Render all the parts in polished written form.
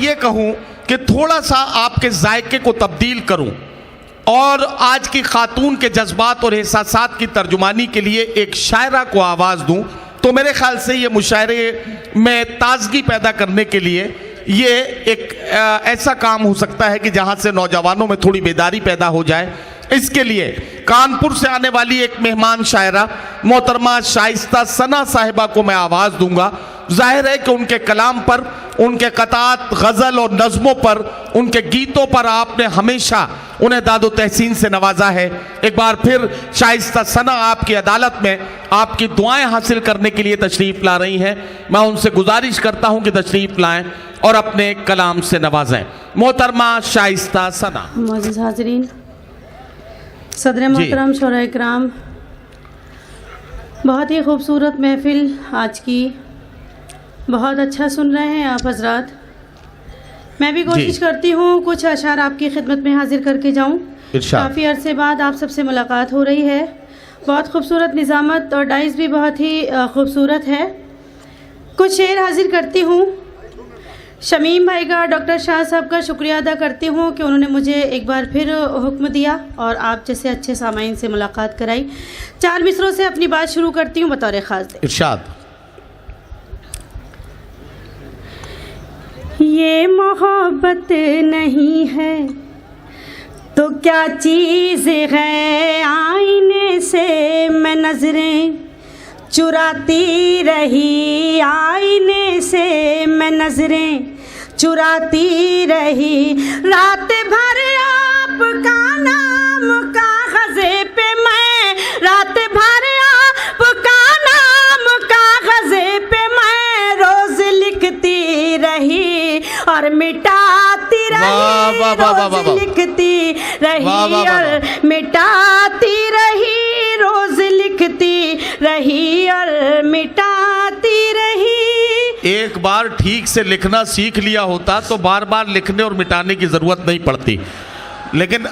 ये कहूं कि थोड़ा सा आपके जायके को तब्दील करूं और आज की खातून के जज्बात और एहसासात की तर्जुमानी के लिए एक शायरा को आवाज़ दूं, तो मेरे ख्याल से ये मुशायरे में ताजगी पैदा करने के लिए ये एक ऐसा काम हो सकता है कि जहां से नौजवानों में थोड़ी बेदारी पैदा हो जाए। इसके लिए कानपुर से आने वाली एक मेहमान शायरा मोहतरमा शाइस्ता सना साहिबा को मैं आवाज़ दूंगा। जाहिर है कि उनके कलाम पर, उनके कतात, गज़ल और नज़्मों पर, उनके गीतों पर आपने हमेशा उन्हें दादो तहसीन से नवाजा है। एक बार फिर शाइस्ता सना आपकी अदालत में आपकी दुआएं हासिल करने के लिए तशरीफ़ ला रही हैं। मैं उनसे गुजारिश करता हूं कि तशरीफ़ लाएं और अपने कलाम से नवाजें। मोहतरमा शाइस्ता सना। मोअज़्ज़िज़ हाज़रीन, सदर मोहतरम शोरा इकराम, बहुत ही खूबसूरत महफिल आज की, बहुत अच्छा सुन रहे हैं आप हजरात। मैं भी कोशिश करती हूँ कुछ अशार आपकी खिदमत में हाजिर करके जाऊँ। काफ़ी अरसे बाद आप सबसे मुलाकात हो रही है। बहुत खूबसूरत निज़ामत और डाइस भी बहुत ही खूबसूरत है। कुछ शेर हाजिर करती हूँ। शमीम भाई का, डॉक्टर शाह साहब का शुक्रिया अदा करती हूँ कि उन्होंने मुझे एक बार फिर हुक्म दिया और आप जैसे अच्छे सामाइन से मुलाकात कराई। 4 मिसरों से अपनी बात शुरू करती हूँ बतौर ख़ास। इरशाद। ये मोहब्बत नहीं है तो क्या चीज़ है, आईने से मैं नजरें चुराती रही, आईने से मैं नजरें चुराती रही। रात भर आपका नाम कागज़े पे मैं, रात भर आपका नाम कागज़े पे मैं रोज लिखती रही और मिटाती रही, रोज लिखती रही और मिटाती रही, रोज लिखती रही और मिटाती रही। एक बार ठीक से लिखना सीख लिया होता तो बार बार लिखने और मिटाने की ज़रूरत नहीं पड़ती, लेकिन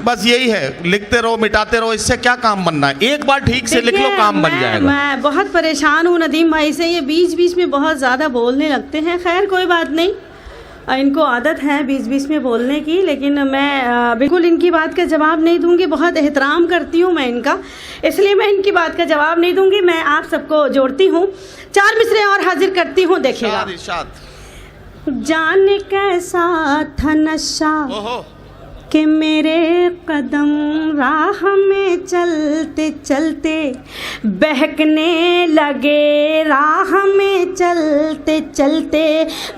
बस यही है, लिखते रहो मिटाते रहो, इससे क्या काम बनना है। एक बार ठीक से लिख लो, काम बन जाएगा। मैं बहुत परेशान हूँ नदीम भाई से, ये बीच बीच में बहुत ज़्यादा बोलने लगते हैं। खैर कोई बात नहीं, इनको आदत है बीच बीच में बोलने की, लेकिन मैं बिल्कुल इनकी बात का जवाब नहीं दूंगी। बहुत एहतराम करती हूँ मैं इनका, इसलिए मैं इनकी बात का जवाब नहीं दूंगी। मैं आप सबको जोड़ती हूँ, 4 मिसरे और हाजिर करती हूँ, देखिएगा। जाने कैसा था नशा कि मेरे कदम राह में चलते चलते बहकने लगे, राह में चलते चलते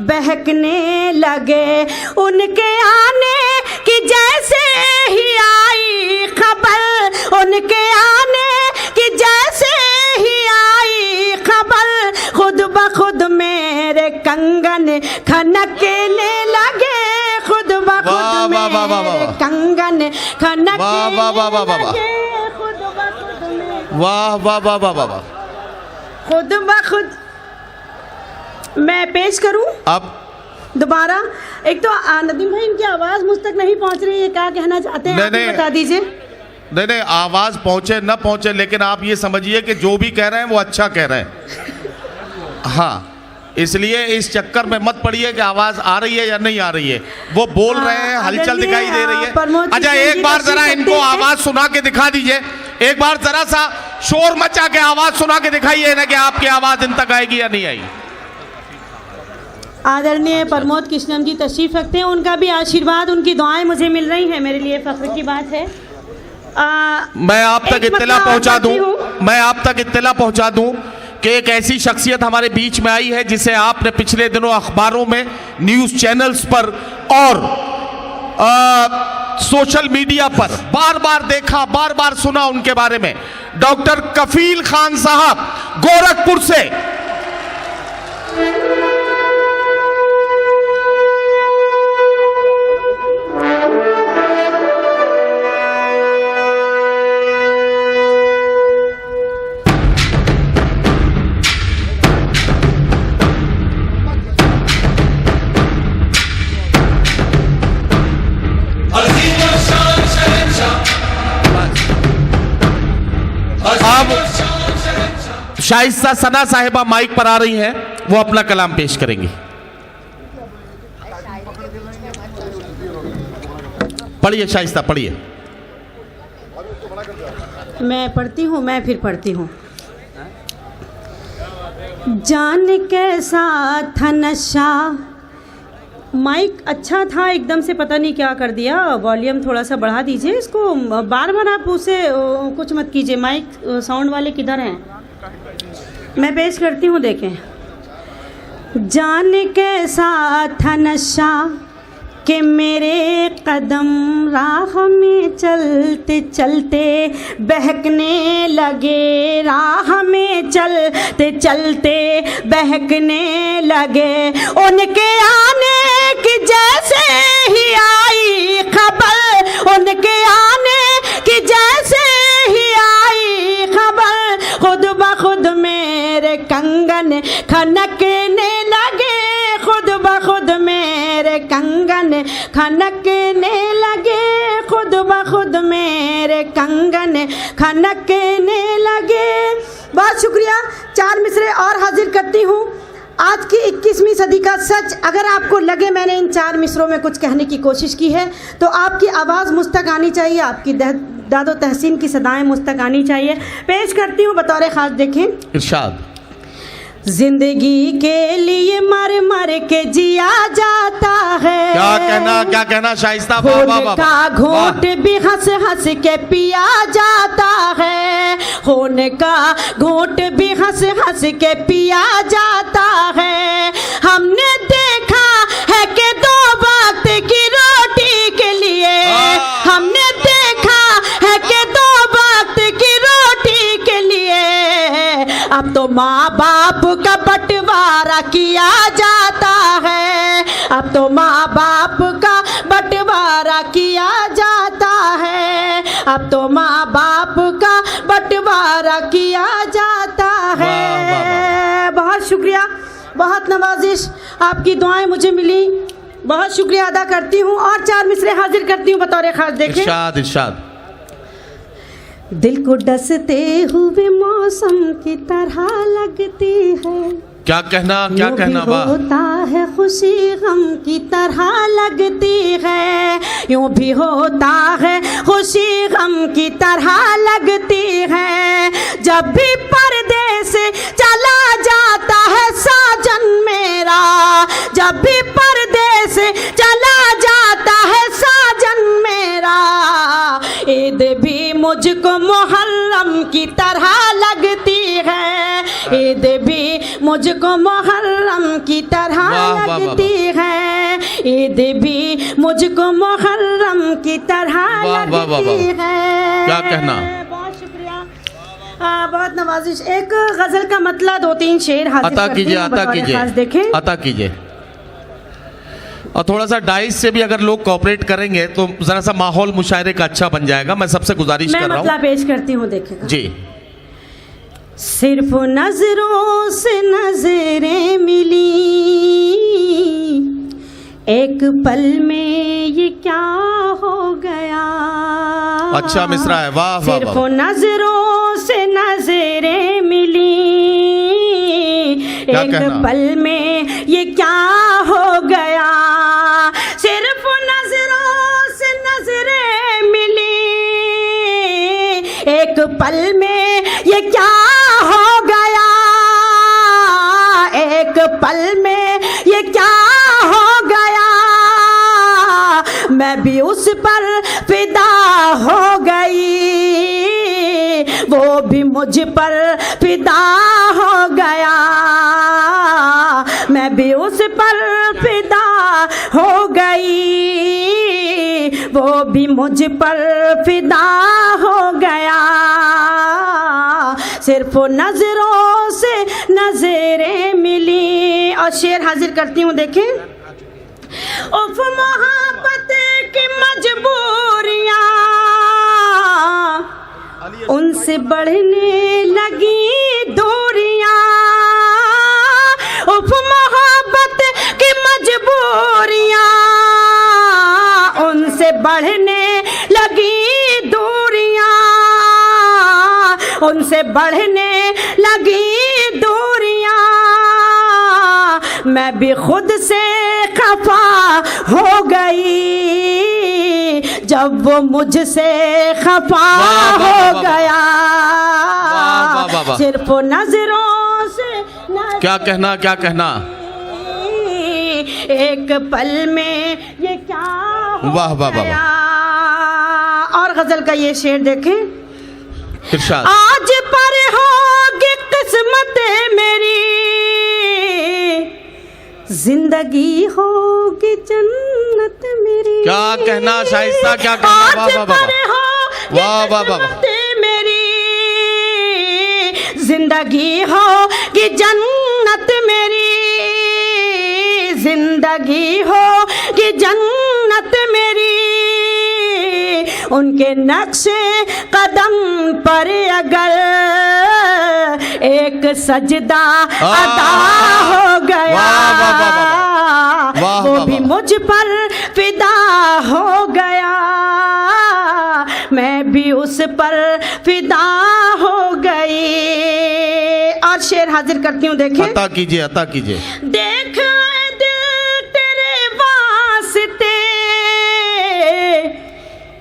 बहकने लगे। उनके आने की जैसे ही आई खबर, उनके आने की जैसे ही आई खबर, खुद ब खुद मेरे कंगन खनकने लगे, खुद ब खुद मेरे कंगन खनकने लगे, खुद ब खुद मेरे, वाह वाह वाह वाह वाह, खुद ब खुद। मैं पेश करूं अब दोबारा। एक तो नदीम भाई इनकी आवाज़ मुझ तक नहीं पहुंच रही है, क्या कहना चाहते हैं आप बता दीजिए। नहीं, आवाज़ पहुंचे न पहुंचे, लेकिन आप ये समझिए कि जो भी कह रहे हैं वो अच्छा कह रहे हैं। हाँ, इसलिए इस चक्कर में मत पड़िए कि आवाज़ आ रही है या नहीं आ रही है। वो बोल रहे हैं, हलचल दिखाई दे रही है। अच्छा, एक बार जरा इनको आवाज़ सुना के दिखा दीजिए, एक बार जरा सा शोर मचा के आवाज़ सुना के दिखाइए ना कि आपकी आवाज़ इन तक आएगी या नहीं आएगी। आदरणीय प्रमोद कृष्णन जी तशरीफ रखते हैं, उनका भी आशीर्वाद, उनकी दुआएं मुझे मिल रही हैं, मेरे लिए फख्र की बात है। मैं आप तक इत्तला पहुंचा दूं, मैं आप तक इत्तला पहुंचा दूं कि एक ऐसी शख्सियत हमारे बीच में आई है जिसे आपने पिछले दिनों अखबारों में, न्यूज़ चैनल्स पर और सोशल मीडिया पर बार बार देखा, बार बार सुना उनके बारे में। डॉक्टर कफील खान साहब गोरखपुर से। शाइस्ता सना साहिबा माइक पर आ रही हैं, वो अपना कलाम पेश करेंगी। पढ़िए शाइस्ता, पढ़िए। मैं पढ़ती हूँ, मैं फिर पढ़ती हूँ। जान कैसा था नशा, माइक अच्छा था, एकदम से पता नहीं क्या कर दिया। वॉल्यूम थोड़ा सा बढ़ा दीजिए इसको, बार बार आप उसे कुछ मत कीजिए। माइक साउंड वाले किधर हैं? मैं पेश करती हूँ, देखें। जान कैसा था नशा कि मेरे कदम राह में चलते चलते बहकने लगे, राह में चलते चलते बहकने लगे। उनके आने की जैसे ही आई खबर, उनके आने की जैसे ही आई खबर, खुद ब खुद मेरे कंगन खनकने लगे, खुद ब खुद मेरे कंगन खनकने लगे, खुद ब खुद मेरे कंगन खनकने लगे। बहुत शुक्रिया। 4 मिसरे और हाजिर करती हूँ। आज की 21वीं सदी का सच, अगर आपको लगे मैंने इन 4 मिसरों में कुछ कहने की कोशिश की है तो आपकी आवाज़ मुझ तक आनी चाहिए, आपकी दादो तहसीन की सदाएं मुझ तक आनी चाहिए। पेश करती हूँ बतौर खास, देखें। इरशाद। जिंदगी के लिए मर मर के जिया जाता है, क्या कहना शाइस्ता? खून का घूंट भी हंस हंस के पिया जाता है, खून का घूंट भी हंस हंस के पिया जाता है। हमने देखा है कि 2 वक्त की रोटी के लिए, हमने देखा है कि 2 वक्त की रोटी के लिए अब तो माँ बाप का बंटवारा किया जाता है, अब तो माँ बाप का बंटवारा किया जाता है, अब तो माँ बाप का बंटवारा किया जाता है। बहुत शुक्रिया, बहुत नवाजिश, आपकी दुआएं मुझे मिली, बहुत शुक्रिया अदा करती हूँ। और 4 मिसरे हाजिर करती हूँ बतौर खास, देखें। इरशाद, इरशाद। दिल को डसते हुए मौसम की तरह लगती है, क्या कहना होता है खुशी गम की तरह लगती है, यूं भी होता है खुशी गम की तरह लगती है। जब भी परदेस चला जाता है साजन मेरा, जब भी परदेस चला जाता है साजन मेरा, ईद भी मुझको मुहर्रम की तरह लगती है, ईद भी मुझको मुहर्रम की तरह लगती है, ईद भी मुझको मुहर्रम की तरह लगती है। क्या कहना? बहुत शुक्रिया, बहुत नवाजिश। एक गजल का मतला 2-3 शेर हासिल अता कीजिए, अता कीजिए, देखें, अता कीजिए। और थोड़ा सा डाइस से भी अगर लोग कोऑपरेट करेंगे तो जरा सा माहौल मुशायरे का अच्छा बन जाएगा। मैं सबसे गुजारिश कर रहा हूँ। मैं पेश करती हूँ, देखेगा जी। सिर्फ नजरों से नजरें मिली, एक पल में ये क्या हो गया। अच्छा मिसरा है, वाह वाह। सिर्फ नजरों से नजरें मिली, एक पल में ये क्या हो गया। सिर्फ नजरों से नजरें मिली, एक पल में ये क्या हो गया, एक पल में ये क्या हो गया। मैं भी उस पर फिदा हो गई, वो भी मुझ पर फिदा हो गया। मैं भी उस पर फिदा हो गई, वो भी मुझ पर फिदा हो गया। सिर्फ नजरों से नजरें मिली। और शेर हाजिर करती हूँ, देखें। उफ मोहब्बत की मजबूरियाँ उनसे बढ़ने लगी दूरियाँ, उफ मोहब्बत की मजबूरियाँ उनसे बढ़ने लगी दूरियाँ, उनसे बढ़ने लगी दूरियाँ। मैं भी खुद से खफा हो गई जब वो मुझसे खफा हो गया। सिर्फ नजरों से क्या कहना, क्या कहना। एक पल में ये क्या हो वाह वाह वाह। गया। और गजल का ये शेर देखें, इरशाद। आज पर होगी किस्मत मेरी, जिंदगी होगी जन्नत मेरी। क्या कहना शाइस्ता, क्या कहना। वाह वाह वाह वाह वाह वाह। मेरी जिंदगी होगी जन्नत मेरी, जिंदगी होगी जन्नत मेरी। उनके नक्शे कदम पर अगर एक सजदा अदा हो गया, वो भी मुझ पर फिदा हो गया, मैं भी उस पर फिदा हो गई। और शेर हाजिर करती हूँ, देखें। अता कीजिए, अता कीजिए। देख दिल तेरे वास्ते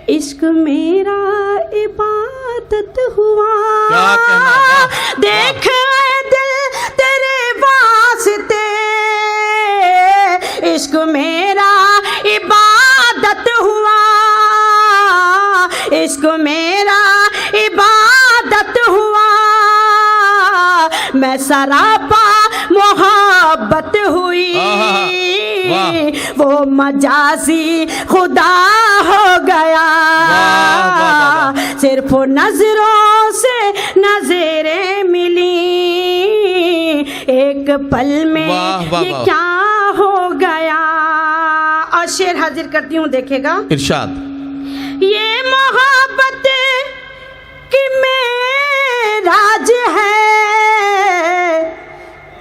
इश्क मेरा इबादत हुआ। क्या कहना। देख दिल तेरे वास्ते इश्क मेरा इबादत हुआ, इश्क मेरा इबादत हुआ। मैं सरापा मोहब्बत हुई, वो मजाजी खुदा हो गया। सिर्फ नजरों से नजरें मिली, एक पल में ये क्या हो गया। और शेर हाजिर करती हूँ, देखेगा। इरशाद। ये मोहब्बत की मेराज है,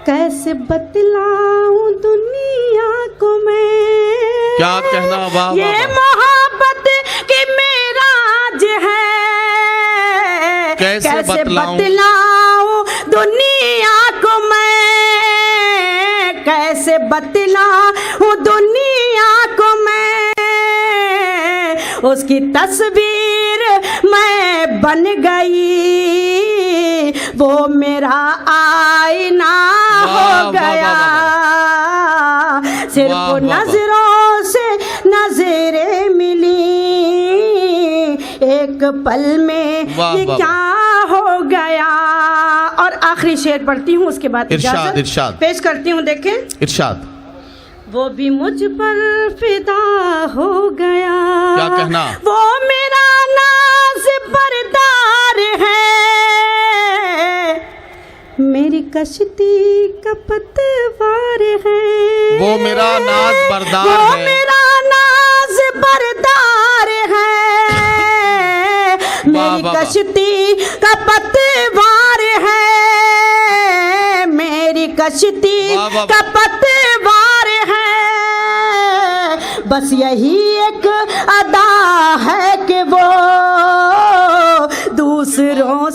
कैसे बतलाऊं दुनिया को मैं। क्या कहना। वाह। ये मोहब्बत की मेराज है, कैसे बतलाऊं दुनिया को मैं, कैसे बतलाऊं दुनिया को मैं। उसकी तस्वीर मैं बन गई, वो मेरा आईना हो गया। सिर्फ नजरों से नजरें मिली, एक पल में ये क्या हो गया। और आखिरी शेर पढ़ती हूँ, उसके बाद इरशाद, इरशाद पेश करती हूँ, देखें। इरशाद। वो भी मुझ पर फिदा हो गया। क्या कहना। वो मेरा नाज बरदार है, मेरी कश्ती का पतवार है। वो मेरा नाज बरदार है, वो मेरा नाज बरदार है, मेरी कश्ती का पतवार है, मेरी कश्ती का पतवार है। बस यही एक अदा है कि वो दूसरों